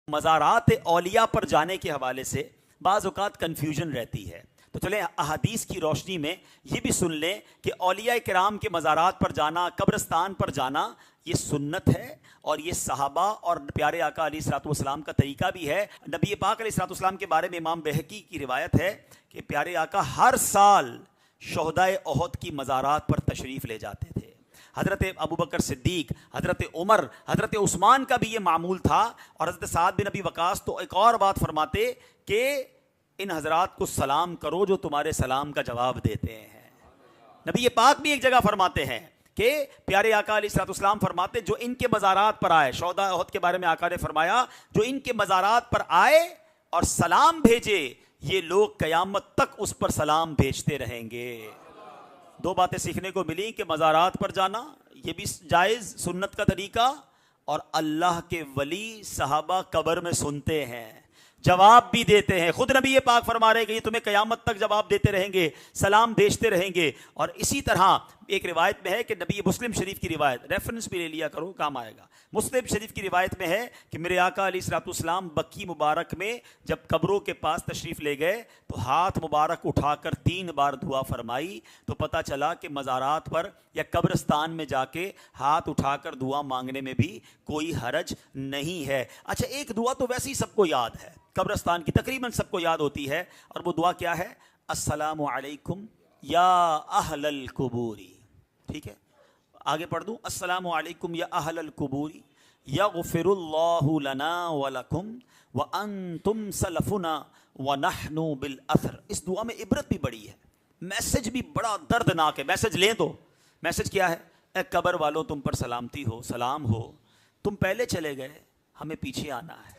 مزارات اولیاء پر جانے کے حوالے سے بعض اوقات کنفیوژن رہتی ہے، تو چلیں احادیث کی روشنی میں یہ بھی سن لیں کہ اولیاء کرام کے مزارات پر جانا، قبرستان پر جانا یہ سنت ہے، اور یہ صحابہ اور پیارے آقا علیہ الصلوۃ والسلام کا طریقہ بھی ہے۔ نبی پاک علیہ الصلوۃ والسلام کے بارے میں امام بہقی کی روایت ہے کہ پیارے آقا ہر سال شہدائے احد کی مزارات پر تشریف لے جاتے تھے۔ حضرت ابوبکر صدیق، حضرت عمر، حضرت عثمان کا بھی یہ معمول تھا، اور حضرت سعد بن ابی وقاص تو ایک اور بات فرماتے کہ ان حضرات کو سلام کرو جو تمہارے سلام کا جواب دیتے ہیں۔ نبی پاک بھی ایک جگہ فرماتے ہیں کہ پیارے آقا علیہ الصلوۃ والسلام فرماتے جو ان کے مزارات پر آئے، شہداء احد کے بارے میں آقا نے فرمایا جو ان کے مزارات پر آئے اور سلام بھیجے، یہ لوگ قیامت تک اس پر سلام بھیجتے رہیں گے۔ دو باتیں سیکھنے کو ملی کہ مزارات پر جانا یہ بھی جائز سنت کا طریقہ، اور اللہ کے ولی صحابہ قبر میں سنتے ہیں، جواب بھی دیتے ہیں۔ خود نبی پاک فرما رہے کہ یہ تمہیں قیامت تک جواب دیتے رہیں گے، سلام بھیجتے رہیں گے۔ اور اسی طرح ایک روایت میں ہے کہ نبی مسلم شریف کی روایت، ریفرنس بھی لے لیا کرو کام آئے گا، مسلم شریف کی روایت میں ہے کہ میرے آقا علیہ الصلوۃ والسلام بکی مبارک میں جب قبروں کے پاس تشریف لے گئے تو ہاتھ مبارک اٹھا کر 3 بار دعا فرمائی، تو پتہ چلا کہ مزارات پر یا قبرستان میں جا کے ہاتھ اٹھا کر دعا مانگنے میں بھی کوئی حرج نہیں ہے۔ اچھا، ایک دعا تو ویسے ہی سب کو یاد ہے، قبرستان کی تقریباً سب کو یاد ہوتی ہے، اور وہ دعا کیا ہے؟ السلام علیکم یا اہل القبوری۔ ٹھیک ہے، آگے پڑھ دوں، السلام علیکم یا اہل القبوری یغفر اللہ لنا ولکم وانتم سلفنا ونحن بالاثر۔ اس دعا میں عبرت بھی بڑی ہے، میسج بھی بڑا دردناک ہے۔ میسج لیں تو میسج کیا ہے؟ اے قبر والوں تم پر سلامتی ہو، سلام ہو، تم پہلے چلے گئے، ہمیں پیچھے آنا ہے،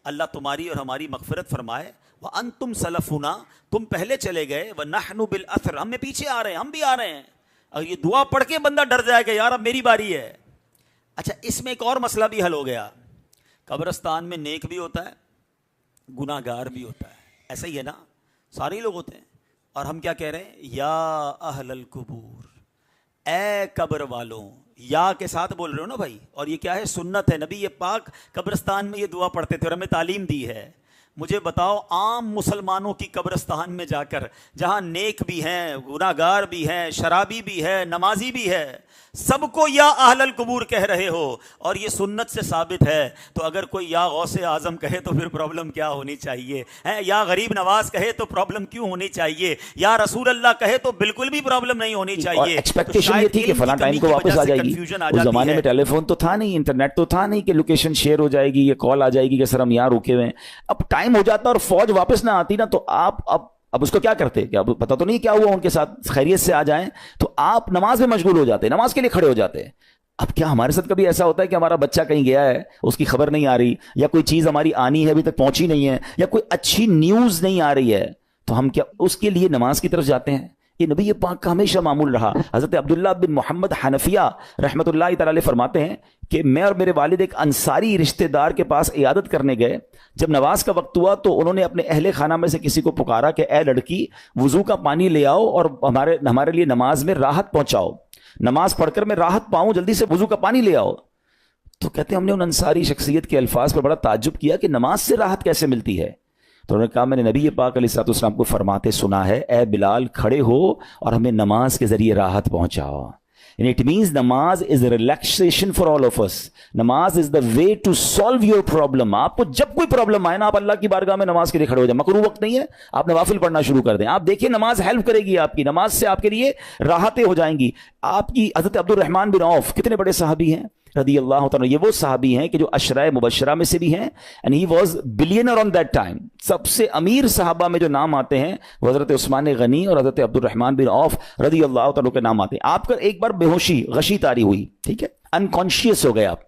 اللہ تمہاری اور ہماری مغفرت فرمائے۔ وانتم سلفنا، تم پہلے چلے گئے، ونحن بالاثر، ہم میں پیچھے آ رہے ہیں، ہم بھی آ رہے ہیں۔ اور یہ دعا پڑھ کے بندہ ڈر جائے کہ یار اب میری باری ہے۔ اچھا، اس میں ایک اور مسئلہ بھی حل ہو گیا، قبرستان میں نیک بھی ہوتا ہے، گناہ گار بھی ہوتا ہے، ایسا ہی ہے نا، سارے لوگ ہوتے ہیں۔ اور ہم کیا کہہ رہے ہیں؟ یا اہل القبور، اے قبر والوں، یا کے ساتھ بول رہے ہو نا بھائی، اور یہ کیا ہے؟ سنت ہے۔ نبی پاک قبرستان میں یہ دعا پڑھتے تھے اور ہمیں تعلیم دی ہے۔ مجھے بتاؤ، عام مسلمانوں کی قبرستان میں جا کر جہاں نیک بھی ہیں، گناہ گار بھی ہیں، شرابی بھی ہے، نمازی بھی ہے، سب کو یا اہل القبور کہہ رہے ہو، اور یہ سنت سے ثابت ہے، تو اگر کوئی یا غوث اعظم کہے تو پھر پرابلم کیا ہونی چاہیے؟ یا غریب نواز کہے تو پرابلم کیوں ہونی چاہیے؟ یا رسول اللہ کہے تو بالکل بھی پرابلم نہیں ہونی چاہیے۔ ایکسپیکٹیشن یہ تھی کہ فلاں ٹائم کو واپس آ جائے گی۔ اس زمانے میں ٹیلی فون تو تھا نہیں، انٹرنیٹ تو تھا نہیں کہ لوکیشن شیئر ہو جائے گی، یہ کال آ جائے گی کہ سر ہم یہاں رکے ہوئے ہیں۔ اب ٹائم ہو جاتا اور فوج واپس نہ آتی نا، تو آپ اب اس کو کیا کرتے؟ کیا پتا تو نہیں کیا ہوا ان کے ساتھ، خیریت سے آ جائیں، تو آپ نماز میں مشغول ہو جاتے، نماز کے لیے کھڑے ہو جاتے۔ اب کیا ہمارے ساتھ کبھی ایسا ہوتا ہے کہ ہمارا بچہ کہیں گیا ہے، اس کی خبر نہیں آ رہی، یا کوئی چیز ہماری آنی ہے ابھی تک پہنچی نہیں ہے، یا کوئی اچھی نیوز نہیں آ رہی ہے، تو ہم کیا اس کے لیے نماز کی طرف جاتے ہیں؟ یہ نبی پاک کا ہمیشہ معمول رہا۔ حضرت عبداللہ بن محمد حنفیہ رحمۃ اللہ تعالی علیہ فرماتے ہیں کہ میں اور میرے والد ایک انصاری رشتہ دار کے پاس عیادت کرنے گئے۔ جب نماز کا وقت ہوا تو انہوں نے اپنے اہل خانہ میں سے کسی کو پکارا کہ اے لڑکی، وضو کا پانی لے آؤ اور ہمارے لیے نماز میں راحت پہنچاؤ، نماز پڑھ کر میں راحت پاؤں، جلدی سے وضو کا پانی لے آؤ۔ تو کہتے ہیں ہم نے ان انصاری شخصیت کے الفاظ پر بڑا تعجب کیا کہ نماز سے راحت کیسے ملتی ہے؟ تو انہوں نے کہا میں نے نبی پاک علیہ الصلوۃ والسلام کو فرماتے سنا ہے، اے بلال کھڑے ہو اور ہمیں نماز کے ذریعے راحت پہنچاؤ۔ And it means نماز is a relaxation for all of us. نماز is the way to solve your problem. آپ کو جب کوئی پرابلم آئے نا، آپ اللہ کی بارگاہ میں نماز کے لیے کھڑے ہو جائیں، مکروہ وقت نہیں ہے، آپ نوافل پڑھنا شروع کر دیں، آپ دیکھیں نماز ہیلپ کرے گی آپ کی، نماز سے آپ کے لیے راحتیں ہو جائیں گی۔ آپ کی حضرت عبد الرحمن بن عوف کتنے بڑے صحابی ہیں رضی اللہ تعالیٰ، یہ وہ صحابی ہیں کہ جو عشرہ مبشرہ میں سے بھی ہیں، and he was billionaire on that time۔ سب سے امیر صحابہ میں جو نام آتے ہیں وہ حضرت عثمان غنی اور حضرت عبد الرحمن بن عوف رضی اللہ تعالیٰ کے نام آتے ہیں۔ آپ کا ایک بار بے ہوشی، غشی طاری ہوئی، ٹھیک ہے، انکانشیس ہو گئے آپ،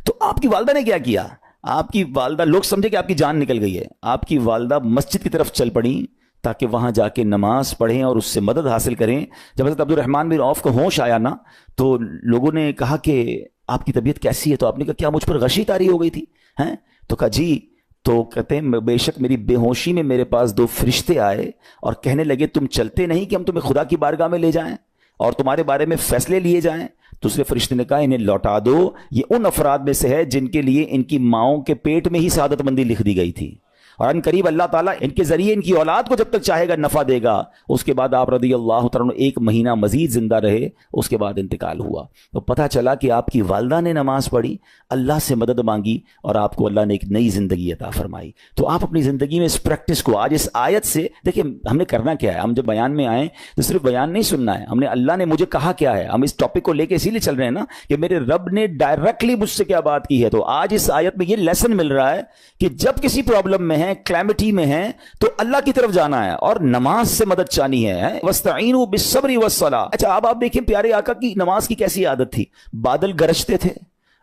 تو آپ کی والدہ نے کیا کیا؟ آپ کی والدہ، لوگ سمجھے کہ آپ کی جان نکل گئی ہے، آپ کی والدہ مسجد کی طرف چل پڑی تاکہ وہاں جا کے نماز پڑھیں اور اس سے مدد حاصل کریں۔ جب حضرت عبد الرحمن بن عوف کو ہوش آیا نا، تو لوگوں نے کہا کہ آپ کی طبیعت کیسی ہے؟ تو آپ نے کہا کیا مجھ پر غشی طاری ہو گئی تھی ہیں؟ تو کہا جی، تو کہتے ہیں بے شک میری بے ہوشی میں میرے پاس 2 فرشتے آئے اور کہنے لگے تم چلتے نہیں کہ ہم تمہیں خدا کی بارگاہ میں لے جائیں؟ اور تمہارے بارے میں فیصلے لیے جائیں. دوسرے فرشتے نے کہا انہیں لوٹا دو, یہ ان افراد میں سے ہے جن کے لیے ان کی ماؤں کے پیٹ میں ہی سعادت مندی لکھ دی گئی تھی, اور ان قریب اللہ تعالیٰ ان کے ذریعے ان کی اولاد کو جب تک چاہے گا نفع دے گا. اس کے بعد آپ رضی اللہ تعالیٰ ایک مہینہ مزید زندہ رہے, اس کے بعد انتقال ہوا. تو پتہ چلا کہ آپ کی والدہ نے نماز پڑھی, اللہ سے مدد مانگی, اور آپ کو اللہ نے ایک نئی زندگی عطا فرمائی. تو آپ اپنی زندگی میں اس پریکٹس کو آج اس آیت سے دیکھیں, ہم نے کرنا کیا ہے. ہم جب بیان میں آئیں تو صرف بیان نہیں سننا ہے, ہم نے اللہ نے مجھے کہا کیا ہے. ہم اس ٹاپک کو لے کے اسی لیے چل رہے ہیں نا کہ میرے رب نے ڈائریکٹلی مجھ سے کیا بات کی ہے. تو آج اس آیت میں یہ لیسن مل رہا ہے کہ جب کسی پرابلم میں ہے, کلیمٹی میں ہیں, تو اللہ کی طرف جانا ہے اور نماز سے مدد چاہنی ہے. وَاسْتَعِينُوا بِالصَّبْرِ وَالصَّلَاةِ. اچھا اب آپ دیکھیں پیارے آقا کی نماز کی کیسی عادت تھی. بادل گرجتے تھے,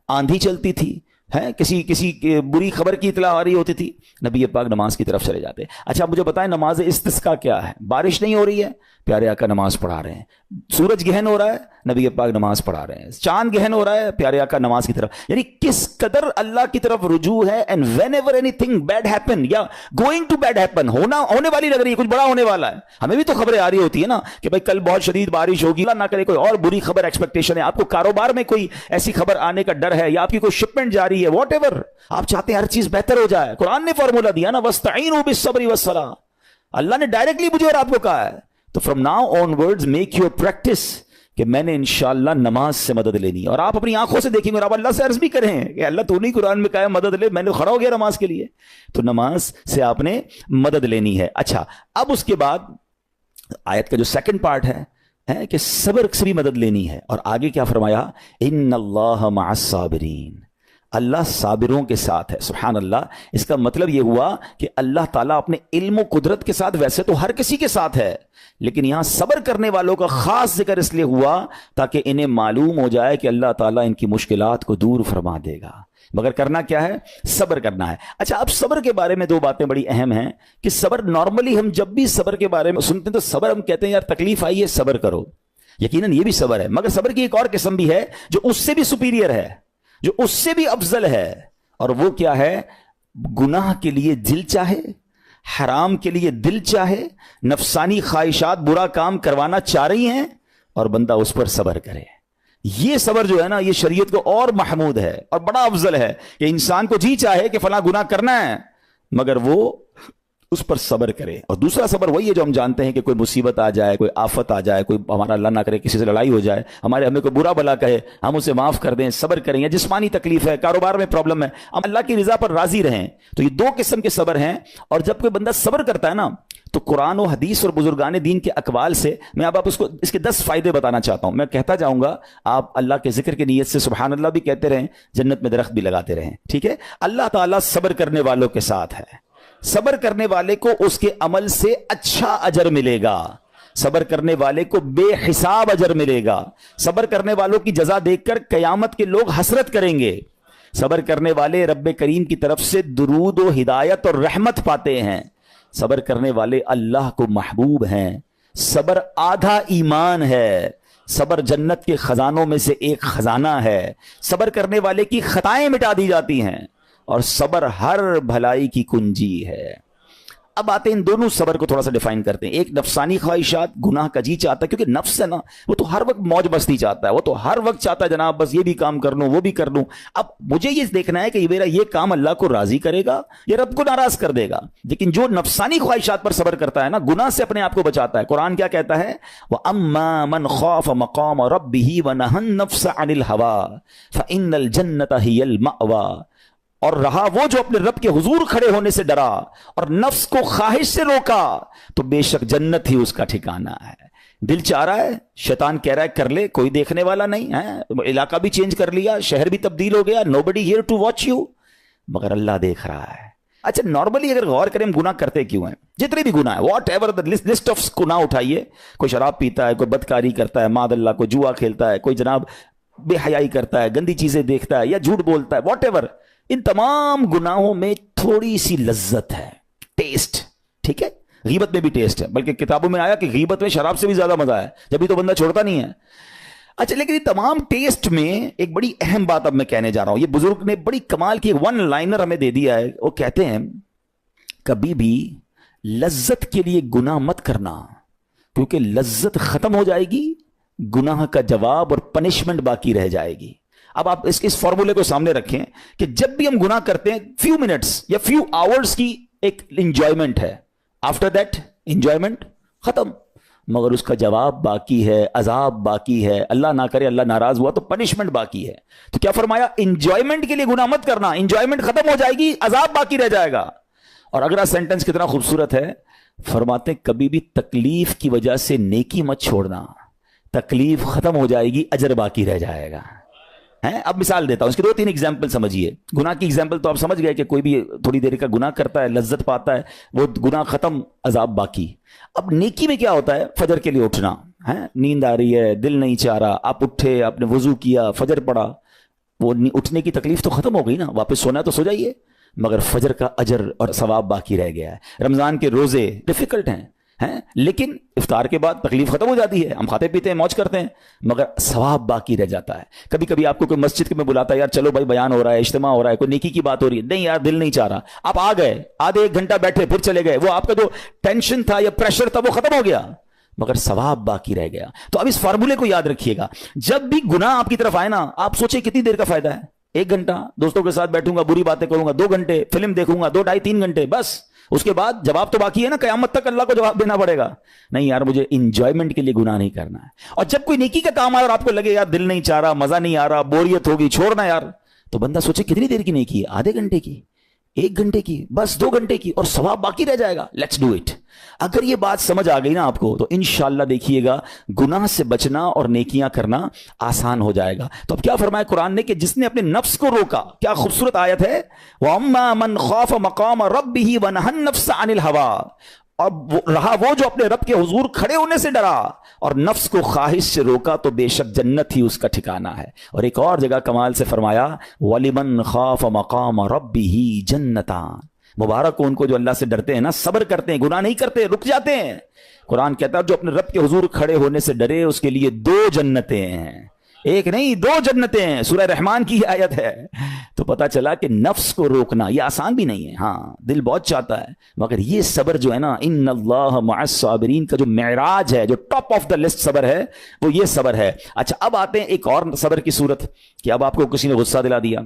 آندھی چلتی تھی, کسی بری خبر کی اطلاع آ رہی ہوتی تھی, نبی پاک نماز کی طرف چلے جاتے. اچھا مجھے بتائیں نماز استسقاء کیا ہے؟ بارش نہیں ہو رہی ہے, پیارے آقا نماز پڑھا رہے ہیں. سورج گہن ہو رہا ہے, نبی پاک نماز پڑھا رہے ہیں. چاند گہن ہو رہا ہے, پیارے آقا نماز کی طرف. یعنی کس قدر اللہ کی طرف رجوع ہے. And whenever anything bad happen یا گوئنگ ٹو بیڈ ہیپن, ہونے والی لگ رہی ہے, کچھ بڑا ہونے والا ہے. ہمیں بھی تو خبریں آ رہی ہوتی ہے نا کہ بھائی کل بہت شدید بارش ہوگی, اللہ نہ کرے کوئی اور بری خبر ایکسپیکٹیشن ہے. آپ کو کاروبار میں کوئی ایسی خبر آنے کا ڈر ہے, یا آپ کی کوئی شپمنٹ جاری ہے, واٹ ایور آپ چاہتے ہیں ہر چیز بہتر ہو جائے. قرآن نے فارمولا دیا نا, وَاسْتَعِينُوا بِالصَّبْرِ وَالصَّلَاةِ. اللہ نے ڈائریکٹلی مجھے اور آپ کو کہا ہے. تو from now on words make your practice کہ میں نے انشاءاللہ نماز سے مدد لینی. اور آپ اپنی آنکھوں سے دیکھیں گے, اور آپ اللہ سے عرض بھی کریں کہ اللہ تو نہیں قرآن میں کہا ہے مدد لے, میں نے کھڑا ہو گیا نماز کے لیے. تو نماز سے آپ نے مدد لینی ہے. اچھا اب اس کے بعد آیت کا جو سیکنڈ پارٹ ہے کہ صبر سے بھی مدد لینی ہے. اور آگے کیا فرمایا, ان اللہ مع الصابرین, اللہ صابروں کے ساتھ ہے. سبحان اللہ. اس کا مطلب یہ ہوا کہ اللہ تعالیٰ اپنے علم و قدرت کے ساتھ ویسے تو ہر کسی کے ساتھ ہے, لیکن یہاں صبر کرنے والوں کا خاص ذکر اس لیے ہوا تاکہ انہیں معلوم ہو جائے کہ اللہ تعالیٰ ان کی مشکلات کو دور فرما دے گا. مگر کرنا کیا ہے؟ صبر کرنا ہے. اچھا اب صبر کے بارے میں دو باتیں بڑی اہم ہیں کہ صبر نارملی ہم جب بھی صبر کے بارے میں سنتے ہیں تو صبر ہم کہتے ہیں یار تکلیف آئی ہے صبر کرو, یقیناً یہ بھی صبر ہے, مگر صبر کی ایک اور قسم بھی ہے جو اس سے بھی سپیریئر ہے, جو اس سے بھی افضل ہے. اور وہ کیا ہے؟ گناہ کے لیے دل چاہے, حرام کے لیے دل چاہے, نفسانی خواہشات برا کام کروانا چاہ رہی ہیں, اور بندہ اس پر صبر کرے. یہ صبر جو ہے نا, یہ شریعت کو اور محمود ہے اور بڑا افضل ہے کہ انسان کو جی چاہے کہ فلاں گناہ کرنا ہے, مگر وہ اس پر صبر کرے. اور دوسرا صبر وہی ہے جو ہم جانتے ہیں کہ کوئی مصیبت آ جائے, کوئی آفت آ جائے, کوئی ہمارا اللہ نہ کرے کسی سے لڑائی ہو جائے, ہمیں کوئی برا بلا کہے, ہم اسے معاف کر دیں, صبر کریں. یا جسمانی تکلیف ہے, کاروبار میں پرابلم ہے, ہم اللہ کی رضا پر راضی رہیں. تو یہ دو قسم کے صبر ہیں. اور جب کوئی بندہ صبر کرتا ہے نا, تو قرآن و حدیث اور بزرگان دین کے اقوال سے میں اب اس کو اس کے 10 فائدے بتانا چاہتا ہوں. میں کہتا جاؤں گا, آپ اللہ کے ذکر کی نیت سے سبحان اللہ بھی کہتے رہیں, جنت میں درخت بھی لگاتے رہیں. ٹھیک ہے. اللہ تعالیٰ صبر کرنے والوں کے ساتھ ہے. صبر کرنے والے کو اس کے عمل سے اچھا اجر ملے گا, صبر کرنے والے کو بے حساب اجر ملے گا. صبر کرنے والوں کی جزا دیکھ کر قیامت کے لوگ حسرت کریں گے. صبر کرنے والے رب کریم کی طرف سے درود و ہدایت اور رحمت پاتے ہیں. صبر کرنے والے اللہ کو محبوب ہیں. صبر آدھا ایمان ہے. صبر جنت کے خزانوں میں سے ایک خزانہ ہے. صبر کرنے والے کی خطائیں مٹا دی جاتی ہیں, اور صبر ہر بھلائی کی کنجی ہے. اب آتے ہیں ان دونوں صبر کو تھوڑا سا ڈیفائن کرتے ہیں. ایک نفسانی خواہشات, گناہ کا جی چاہتا ہے, کیونکہ نفس ہے نا وہ تو ہر وقت موج مستی چاہتا ہے, وہ تو ہر وقت چاہتا ہے جناب بس یہ بھی کام کر لوں وہ بھی کر لوں. اب مجھے یہ دیکھنا ہے کہ میرا یہ کام اللہ کو راضی کرے گا یا رب کو ناراض کر دے گا. لیکن جو نفسانی خواہشات پر صبر کرتا ہے نا, گناہ سے اپنے آپ کو بچاتا ہے, قرآن کیا کہتا ہے, وَأَمَّا مَنْ خَافَ مَقَامَ رَبِّهِ وَنَهَى النَّفْسَ عَنِ الْهَوَىٰ فَإِنَّ الْجَنَّةَ هِيَ الْمَأْوَىٰ. اور رہا وہ جو اپنے رب کے حضور کھڑے ہونے سے ڈرا اور نفس کو خواہش سے روکا, تو بے شک جنت ہی اس کا ٹھکانہ ہے. دل چاہ رہا ہے, شیطان کہہ رہا ہے کر لے, کوئی دیکھنے والا نہیں ہے, علاقہ بھی چینج کر لیا, شہر بھی تبدیل ہو گیا, nobody here to watch you, مگر اللہ دیکھ رہا ہے. اچھا نارملی اگر غور کریں ہم گناہ کرتے کیوں ہیں, جتنے بھی گناہ ہیں, what ever the list of گناہ اٹھائیے, کوئی شراب پیتا ہے, کوئی بدکاری کرتا ہے, معاذ اللہ کوئی جوا کھیلتا ہے, کوئی جناب بے حیائی کرتا ہے, گندی چیزیں دیکھتا ہے یا جھوٹ بولتا ہے, واٹ ایور, ان تمام گناہوں میں تھوڑی سی لذت ہے, ٹیسٹ. ٹھیک ہے, غیبت میں بھی ٹیسٹ ہے, بلکہ کتابوں میں آیا کہ غیبت میں شراب سے بھی زیادہ مزہ ہے, جبھی تو بندہ چھوڑتا نہیں ہے. اچھا لیکن یہ تمام ٹیسٹ میں ایک بڑی اہم بات اب میں کہنے جا رہا ہوں. یہ بزرگ نے بڑی کمال کی ون لائنر ہمیں دے دیا ہے. وہ کہتے ہیں کبھی بھی لذت کے لیے گناہ مت کرنا, کیونکہ لذت ختم ہو جائے گی گناہ کا جواب اور پنشمنٹ باقی رہ جائے گی. اب آپ اس فارمولے کو سامنے رکھیں کہ جب بھی ہم گناہ کرتے ہیں فیو منٹس یا فیو آورز کی ایک انجوائمنٹ ہے, آفٹر دیٹ انجوائمنٹ ختم, مگر اس کا جواب باقی ہے, عذاب باقی ہے, اللہ نہ کرے اللہ ناراض ہوا تو پنشمنٹ باقی ہے. تو کیا فرمایا, انجوائمنٹ کے لیے گناہ مت کرنا, انجوائمنٹ ختم ہو جائے گی, عذاب باقی رہ جائے گا. اور اگلا سینٹنس کتنا خوبصورت ہے, فرماتے ہیں کبھی بھی تکلیف کی وجہ سے نیکی مت چھوڑنا, تکلیف ختم ہو جائے گی, اجر باقی رہ جائے گا. اب مثال دیتا ہوں, اس کی 2-3 ایگزامپل سمجھیے. گناہ کی ایگزامپل تو آپ سمجھ گئے کہ کوئی بھی تھوڑی دیر کا گناہ کرتا ہے, لذت پاتا ہے, وہ گناہ ختم, عذاب باقی. اب نیکی میں کیا ہوتا ہے, فجر کے لیے اٹھنا, نیند آ رہی ہے, دل نہیں چاہ رہا, آپ اٹھے, آپ نے وضو کیا, فجر پڑا, وہ اٹھنے کی تکلیف تو ختم ہو گئی نا, واپس سونا ہے تو سو جائیے, مگر فجر کا اجر اور ثواب باقی رہ گیا ہے. رمضان کے روزے ڈیفیکلٹ ہیں, لیکن افطار کے بعد تکلیف ختم ہو جاتی ہے, ہم کھاتے پیتے ہیں, موج کرتے ہیں, مگر ثواب باقی رہ جاتا ہے. کبھی کبھی آپ کو کوئی مسجد میں بلاتا ہے, یار چلو بھائی بیان ہو رہا ہے, اجتماع ہو رہا ہے, کوئی نیکی کی بات ہو رہی ہے, نہیں یار دل نہیں چاہ رہا, آپ آ گئے, آدھے 1 گھنٹہ بیٹھے, پھر چلے گئے, وہ آپ کا جو ٹینشن تھا یا پریشر تھا وہ ختم ہو گیا, مگر ثواب باقی رہ گیا. تو اب اس فارمولے کو یاد رکھیے گا, جب بھی گناہ آپ کی طرف آئے نا, آپ سوچیں کتنی دیر کا فائدہ ہے, 1 گھنٹہ دوستوں کے ساتھ بیٹھوں گا, بری باتیں کروں گا, 2 گھنٹے فلم دیکھوں گا, 2 ڈھائی 3 گھنٹے, بس اس کے بعد جواب تو باقی ہے نا, قیامت تک اللہ کو جواب دینا پڑے گا. نہیں یار مجھے انجوائمنٹ کے لیے گناہ نہیں کرنا ہے. اور جب کوئی نیکی کا کام آئے اور آپ کو لگے یار دل نہیں چاہ رہا, مزہ نہیں آ رہا, بوریت ہوگی, چھوڑنا یار, تو بندہ سوچے کتنی دیر کی نیکی ہے, آدھے گھنٹے کی, 1 گھنٹے کی, بس 2 گھنٹے کی, اور ثواب باقی رہ جائے گا. Let's do it. اگر یہ بات سمجھ آ گئی نا آپ کو, تو انشاءاللہ دیکھیے گا گناہ سے بچنا اور نیکیاں کرنا آسان ہو جائے گا. تو اب کیا فرمایا قرآن نے کہ جس نے اپنے نفس کو روکا, کیا خوبصورت آیت ہے, وَأَمَّا مَنْ خَافَ مَقَامَ رَبِّهِ وَنَهَى النَّفْسَ عَنِ الْهَوَىٰ, اور رہا وہ جو اپنے رب کے حضور کھڑے ہونے سے ڈرا اور نفس کو خواہش سے روکا, تو بے شک جنت ہی اس کا ٹھکانہ ہے. اور ایک اور جگہ کمال سے فرمایا, وَلِمَنْ خَافَ مَقَامَ رَبِّهِ جَنَّتَانِ, مبارک ہو ان کو جو اللہ سے ڈرتے ہیں نا, صبر کرتے ہیں, گناہ نہیں کرتے, رک جاتے ہیں. قرآن کہتا ہے جو اپنے رب کے حضور کھڑے ہونے سے ڈرے اس کے لیے 2 جنتیں ہیں, 1 نہیں 2 جنتیں ہیں. سورہ رحمان کی آیت ہے. تو پتا چلا کہ نفس کو روکنا یہ آسان بھی نہیں ہے, ہاں دل بہت چاہتا ہے, مگر یہ صبر جو ہے نا, ان اللہ مع الصابرین کا جو معراج ہے, جو ٹاپ آف دا لسٹ صبر ہے, وہ یہ صبر ہے. اچھا اب آتے ہیں ایک اور صبر کی صورت, کہ اب آپ کو کسی نے غصہ دلا دیا,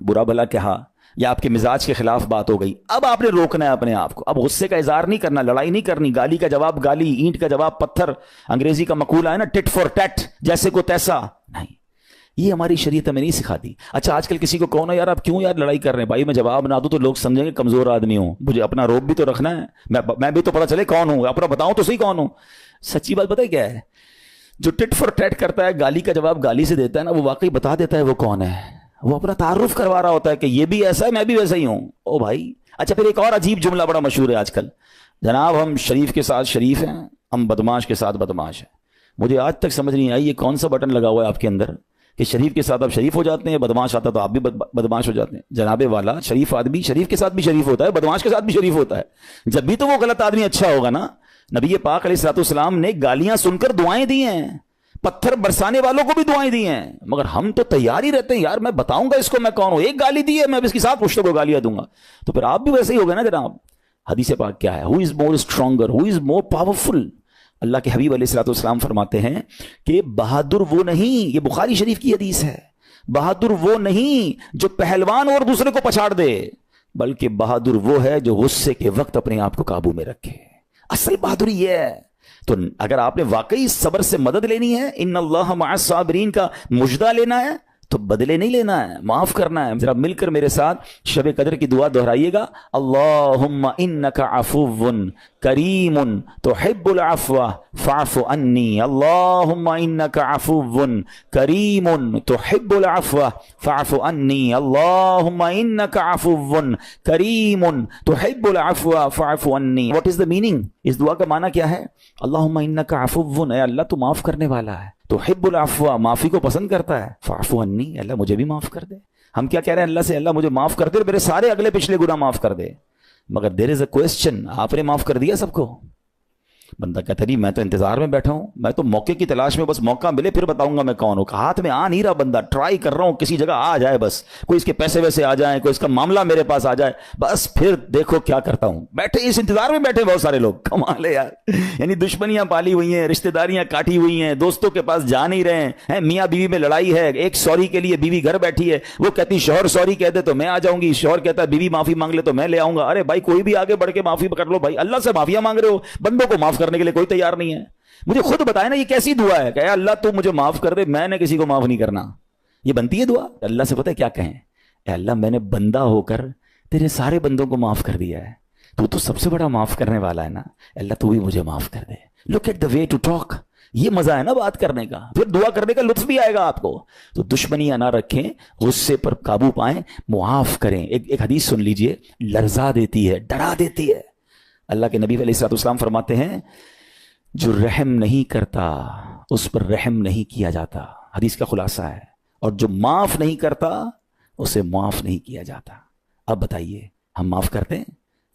برا بھلا کہا, یا آپ کے مزاج کے خلاف بات ہو گئی, اب آپ نے روکنا ہے اپنے آپ کو. اب غصے کا اظہار نہیں کرنا, لڑائی نہیں کرنی, گالی کا جواب گالی, اینٹ کا جواب پتھر, انگریزی کا مقولہ ہے نا ٹٹ فور ٹیٹ, جیسے کو تیسا نہیں, یہ ہماری شریعت ہمیں نہیں سکھاتی. اچھا آج کل کسی کو کہو نا یار آپ کیوں یار لڑائی کر رہے ہیں, بھائی میں جواب نہ دوں تو لوگ سمجھیں گے کمزور آدمی ہوں, مجھے اپنا روب بھی تو رکھنا ہے, میں بھی تو پتا چلے کون ہوں, اپنا بتاؤں تو صحیح کون ہوں. سچی بات پتہ ہے کیا ہے, جو ٹٹ فور ٹیٹ کرتا ہے, گالی کا جواب گالی سے دیتا ہے نا, وہ واقعی بتا دیتا ہے وہ کون ہے, وہ اپنا تعارف کروا رہا ہوتا ہے کہ یہ بھی ایسا ہے, میں بھی ویسا ہی ہوں. او بھائی. اچھا پھر ایک اور عجیب جملہ بڑا مشہور ہے آج کل, جناب ہم شریف کے ساتھ شریف ہیں, ہم بدماش کے ساتھ بدماش ہیں. مجھے آج تک سمجھ نہیں آئی یہ کون سا بٹن لگا ہوا ہے آپ کے اندر کہ شریف کے ساتھ آپ شریف ہو جاتے ہیں, بدماش آتا تو آپ بھی بدماش ہو جاتے ہیں. جناب والا, شریف آدمی شریف کے ساتھ بھی شریف ہوتا ہے, بدماش کے ساتھ بھی شریف ہوتا ہے. جب بھی تو وہ غلط آدمی اچھا ہوگا نا. نبی پاک علیہ الصلوۃ والسلام نے گالیاں سن کر دعائیں دی ہیں, پتھر برسانے والوں کو بھی دعائیں دی ہیں, مگر ہم تو تیار ہی رہتے ہیں یار میں بتاؤں گا اس کو میں کون ہوں, 1 گالی دی ہے میں اس کے ساتھ پشتوں کو گالیاں دوں گا. تو پھر آپ بھی ویسے ہی ہو گئے نا جناب. حدیث پاک کیا ہے, ہو از مور اسٹرانگر, ہو از مور پاورفل. اللہ کے حبیب علیہ الصلوۃ والسلام فرماتے ہیں کہ بہادر وہ نہیں, یہ بخاری شریف کی حدیث ہے, بہادر وہ نہیں جو پہلوان اور دوسرے کو پچھاڑ دے, بلکہ بہادر وہ ہے جو غصے کے وقت اپنے آپ کو قابو میں رکھے. اصل بہادری یہ ہے. تو اگر آپ نے واقعی صبر سے مدد لینی ہے, ان اللہ مع الصابرین کا مجدہ لینا ہے, تو بدلے نہیں لینا ہے, معاف کرنا ہے. ذرا مل کر میرے ساتھ شب قدر کی دعا دہرائیے گا, اللہم انک عفو کریم تحب العفو فاعف عنی, اللہم انک عفو کریم تحب العفو فاعف عنی, اللہم انک عفو کریم تحب العفو فاعف عنی. What is the meaning? اس دعا کا معنی کیا ہے؟ اللہم انک عفو, اے اللہ تو معاف کرنے والا ہے, تحب العفو, معافی کو پسند کرتا ہے, فاعف عنی, اللہ مجھے بھی معاف کر دے. ہم کیا کہہ رہے ہیں اللہ سے, اللہ مجھے معاف کر دے, میرے سارے اگلے پچھلے گناہ معاف کر دے. مگر دیر از اے کوسچن, آپ نے معاف کر دیا سب کو؟ بندہ کہتا نہیں میں تو انتظار میں بیٹھا ہوں, میں تو موقع کی تلاش میں, بس موقع ملے پھر بتاؤں گا میں کون ہوں. ہاتھ میں آ نہیں رہا بندہ, ٹرائی کر رہا ہوں کسی جگہ آ جائے, بس کوئی اس کے پیسے ویسے آ جائیں, کوئی اس کا معاملہ میرے پاس آ جائے, بس پھر دیکھو کیا کرتا ہوں. بیٹھے اس انتظار میں بیٹھے بہت سارے لوگ, کمال ہے یار. یعنی دشمنیاں پالی ہوئی ہیں, رشتہ داریاں کاٹی ہوئی ہیں, دوستوں کے پاس جا نہیں رہے ہیں, میاں بیوی میں لڑائی ہے, ایک سوری کے لیے بیوی گھر بیٹھی ہے, وہ کہتی شوہر سوری کہہ دے تو میں آ جاؤں گی, شوہر کہتا ہے بیوی معافی مانگ لے تو میں لے آؤں گا. ارے بھائی کوئی بھی آگے بڑھ کے معافی کر لو بھائی, اللہ سے معافیاں مانگ رہے ہو, بندوں کو معاف کرنے کے لیے کوئی تیار نہیں ہے. مجھے خود بتائے نا یہ کیسی دعا ہے کہ اے اللہ تو مجھے معاف کر دے, میں نے کسی کو معاف نہیں کرنا. یہ بنتی ہے دعا؟ اللہ سے پتہ ہے کیا کہیں, اے اللہ میں نے بندہ ہو کر تیرے سارے بندوں کو معاف کر دیا ہے, تو سب سے بڑا معاف کرنے والا ہے نا, اللہ تو بھی مجھے معاف کر دے. Look at the way to talk, یہ مزہ ہے نا بات کرنے کا, پھر دعا کرنے کا لطف بھی آئے گا آپ کو. تو دشمنیاں نہ رکھیں, غصے پر قابو پائیں, معاف کریں. ایک حدیث سن لیجئے, لرزا دیتی ہے, ڈرا دیتی ہے. اللہ کے نبی علیہ الصلوۃ والسلام فرماتے ہیں جو رحم نہیں کرتا اس پر رحم نہیں کیا جاتا. حدیث کا خلاصہ ہے. اور جو معاف نہیں کرتا اسے معاف نہیں کیا جاتا. اب بتائیے ہم معاف کرتے ہیں,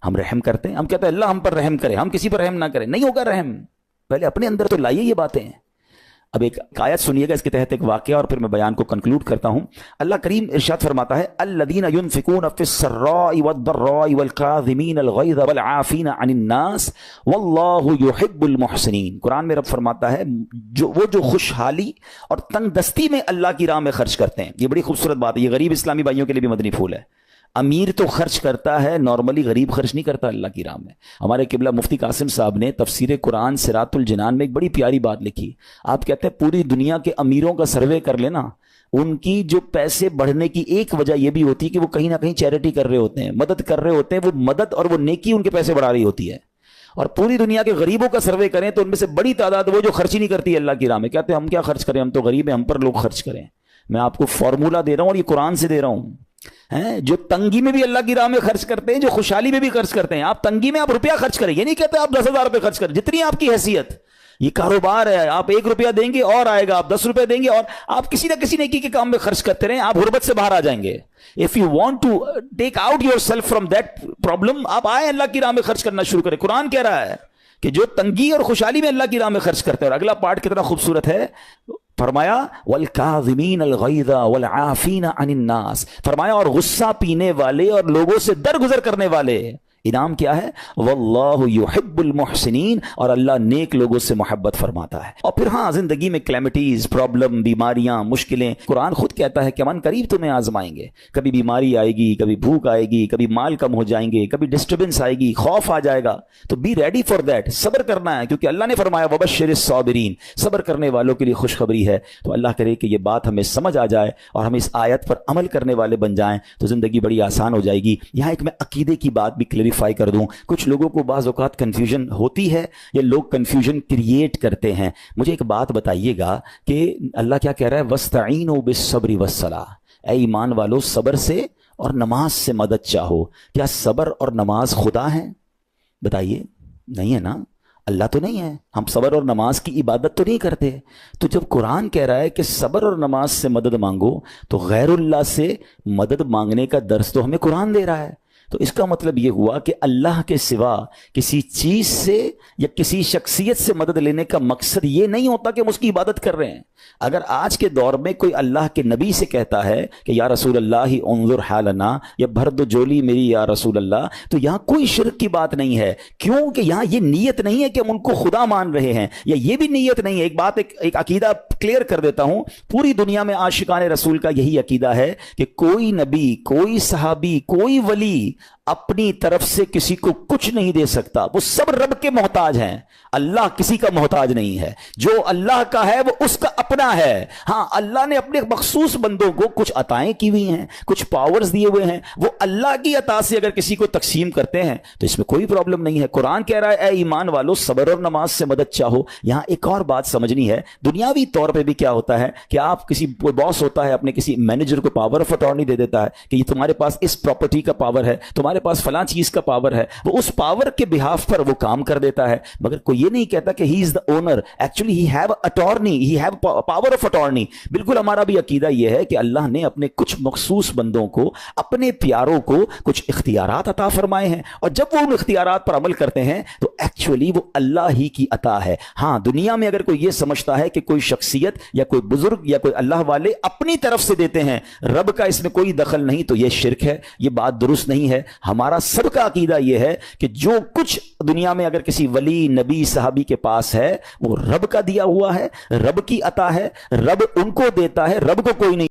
ہم رحم کرتے ہیں, ہم کہتے ہیں اللہ ہم پر رحم کرے, ہم کسی پر رحم نہ کریں. نہیں ہوگا رحم, پہلے اپنے اندر تو لائیے یہ باتیں. اب ایک آیت سنیے گا اس کے تحت ایک واقعہ, اور پھر میں بیان کو کنکلوڈ کرتا ہوں. اللہ کریم ارشاد فرماتا ہے الذین ينفقون فی السراء والضراء والکاظمین الغیظ والعافین عن الناس واللہ یحب المحسنین. قرآن میں رب فرماتا ہے وہ جو خوشحالی اور تنگ دستی میں اللہ کی راہ میں خرچ کرتے ہیں. یہ بڑی خوبصورت بات ہے, یہ غریب اسلامی بھائیوں کے لیے بھی مدنی پھول ہے. امیر تو خرچ کرتا ہے نارملی, غریب خرچ نہیں کرتا اللہ کی راہ میں. ہمارے قبلہ مفتی قاسم صاحب نے تفسیر قرآن صراط الجنان میں ایک بڑی پیاری بات لکھی. آپ کہتے ہیں پوری دنیا کے امیروں کا سروے کر لینا, ان کی جو پیسے بڑھنے کی ایک وجہ یہ بھی ہوتی ہے کہ وہ کہیں نہ کہیں چیریٹی کر رہے ہوتے ہیں, مدد کر رہے ہوتے ہیں. وہ مدد اور وہ نیکی ان کے پیسے بڑھا رہی ہوتی ہے. اور پوری دنیا کے غریبوں کا سروے کریں تو ان میں سے بڑی تعداد وہ جو خرچ ہی نہیں کرتی اللہ کی راہ میں. کہتے ہیں ہم کیا خرچ کریں, ہم تو غریب ہیں, ہم پر لوگ خرچ کریں. میں آپ کو فارمولہ دے رہا ہوں اور یہ قرآن سے دے رہا ہوں. جو تنگی میں بھی اللہ کی راہ میں خرچ کرتے ہیں, جو خوشحالی میں بھی خرچ کرتے ہیں. آپ تنگی میں آپ روپیہ خرچ کریں, یہ نہیں کہتے آپ 10,000 روپے خرچ کریں, جتنی آپ کی حیثیت. یہ کاروبار ہے, آپ 1 روپیہ دیں گے اور آئے گا, آپ 10 روپے دیں گے اور آپ کسی نہ کسی نیکی کے کام میں خرچ کرتے رہیں, آپ غربت سے باہر آ جائیں گے. If you want to take out yourself from that problem, آپ آئیں اللہ کی راہ میں خرچ کرنا شروع کریں. قرآن کہہ رہا ہے کہ جو تنگی اور خوشحالی میں اللہ کی راہ میں خرچ کرتے ہیں. اور اگلا پارٹ کتنا خوبصورت ہے, فرمایا والکاظمین الغیظ والعافین عن الناس, فرمایا اور غصہ پینے والے اور لوگوں سے درگزر کرنے والے. انعام کیا ہے, واللہ یحب المحسنین, اور اللہ نیک لوگوں سے محبت فرماتا ہے. اور پھر ہاں زندگی میں کلیمٹیز, پرابلم, بیماریاں, مشکلیں, قرآن خود کہتا ہے کہ من قریب تمہیں آزمائیں گے. کبھی بیماری آئے گی, کبھی بھوک آئے گی, کبھی مال کم ہو جائیں گے, کبھی ڈسٹربنس آئے گی, خوف آ جائے گا. تو بی ریڈی فار دیٹ, صبر کرنا ہے, کیونکہ اللہ نے فرمایا وبشر الصابرین, صبر کرنے والوں کے لیے خوشخبری ہے. تو اللہ کرے کہ یہ بات ہمیں سمجھ آ جائے اور ہم اس آیت پر عمل کرنے والے بن جائیں تو زندگی بڑی آسان ہو جائے گی. یہاں ایک میں عقیدے کی بات بھی کلیریفائی کر دوں. کچھ لوگوں کو بعض اوقات کنفیوژن ہوتی ہے یا لوگ کنفیوژن کریٹ کرتے ہیں. مجھے ایک بات بتائیے گا کہ اللہ کیا کہہ رہا ہے, وَاسْتَعِينُوا بِالصَّبْرِ وَالصَّلَاةِ, اے ایمان والو صبر سے اور نماز سے مدد چاہو. کیا صبر اور نماز خدا ہیں؟ بتائیے, نہیں ہے نا, اللہ تو نہیں ہے. ہم صبر اور نماز کی عبادت تو نہیں کرتے. تو جب قرآن کہہ رہا ہے کہ صبر اور نماز سے مدد مانگو, تو غیر اللہ سے مدد مانگنے کا درس تو ہمیں قرآن دے رہا ہے. تو اس کا مطلب یہ ہوا کہ اللہ کے سوا کسی چیز سے یا کسی شخصیت سے مدد لینے کا مقصد یہ نہیں ہوتا کہ ہم اس کی عبادت کر رہے ہیں. اگر آج کے دور میں کوئی اللہ کے نبی سے کہتا ہے کہ یا رسول اللہ انظر حالنا, یا بھر دو جولی میری یا رسول اللہ, تو یہاں کوئی شرک کی بات نہیں ہے. کیوں کہ یہاں یہ نیت نہیں ہے کہ ہم ان کو خدا مان رہے ہیں, یا یہ بھی نیت نہیں ہے. ایک بات ایک عقیدہ کلیئر کر دیتا ہوں, پوری دنیا میں عاشقان رسول کا یہی عقیدہ ہے کہ کوئی نبی, کوئی صحابی, کوئی ولی اپنی طرف سے کسی کو کچھ نہیں دے سکتا. وہ سب رب کے محتاج ہیں, اللہ کسی کا محتاج نہیں ہے. جو اللہ کا ہے وہ اس کا اپنا ہے. ہاں اللہ نے اپنے مخصوص بندوں کو کچھ عطائیں کی ہوئی ہیں, کچھ پاورز دیے ہوئے ہیں, وہ اللہ کی عطا سے اگر کسی کو تقسیم کرتے ہیں تو اس میں کوئی پرابلم نہیں ہے. قرآن کہہ رہا ہے اے ایمان والو صبر اور نماز سے مدد چاہو. یہاں ایک اور بات سمجھنی ہے, دنیاوی طور پہ بھی کیا ہوتا ہے کہ آپ کسی باس ہوتا ہے اپنے کسی مینیجر کو پاور آف اٹارنی دے دیتا ہے کہ یہ تمہارے پاس اس پراپرٹی کا پاور ہے, تمہارے پاس فلاں چیز کا پاور ہے, وہ اس پاور کے بہاف پر وہ کام کر دیتا ہے, مگر کوئی یہ نہیں کہتا کہ he is the owner, actually he have attorney, he have power of attorney. بالکل ہمارا بھی عقیدہ یہ ہے کہ اللہ نے اپنے کچھ مخصوص بندوں کو, اپنے پیاروں کو کچھ اختیارات عطا فرمائے ہیں, اور جب وہ ان اختیارات پر عمل کرتے ہیں تو ایکچولی وہ اللہ ہی کی عطا ہے. ہاں, دنیا میں اگر کوئی یہ سمجھتا ہے کہ کوئی شخصیت یا کوئی بزرگ یا کوئی اللہ والے اپنی طرف سے دیتے ہیں, رب کا اس میں کوئی دخل نہیں, تو یہ شرک ہے, یہ بات درست نہیں ہے. ہمارا سب کا عقیدہ یہ ہے کہ جو کچھ دنیا میں اگر کسی ولی, نبی, صحابی کے پاس ہے وہ رب کا دیا ہوا ہے, رب کی عطا ہے, رب ان کو دیتا ہے, رب کو کوئی نہیں